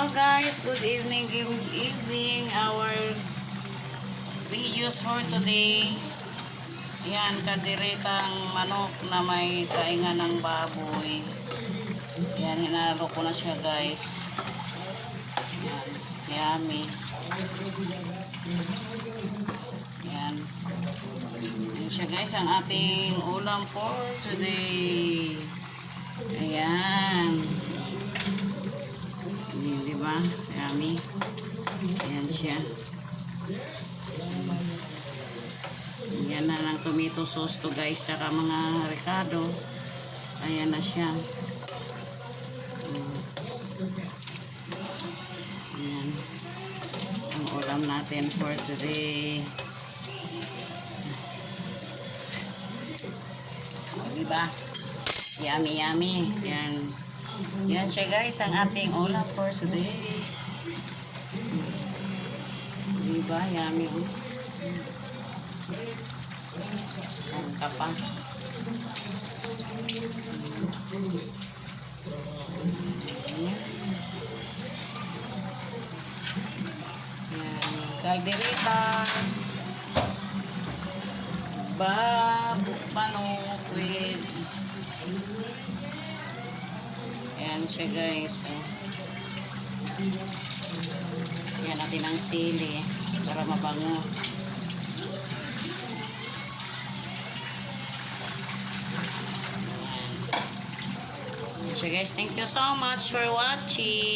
Hello guys, good evening, good evening. Our videos for today. Yan, kadiritang manok na may kainga ng baboy. Yan, hinalo ko na siya guys. Yan, yummy. Yan. Yan siya guys, ang ating ulam for today. Ayan. Ayan, diba? Yummy. Ayan siya. Ayan na lang tomato sauce to guys, tsaka mga ricado. Ayan na siya. Ayan. Ang ulam natin for today. Diba? Yummy, yummy. Ayan. Yan siya guys, ang ating ulam for today. Diba? Yummy. Ang kapa. Yan. Kaldereta. Manok with yan siya guys. Yan natin ang sili para mabango. Yan. So guys, thank you so much for watching.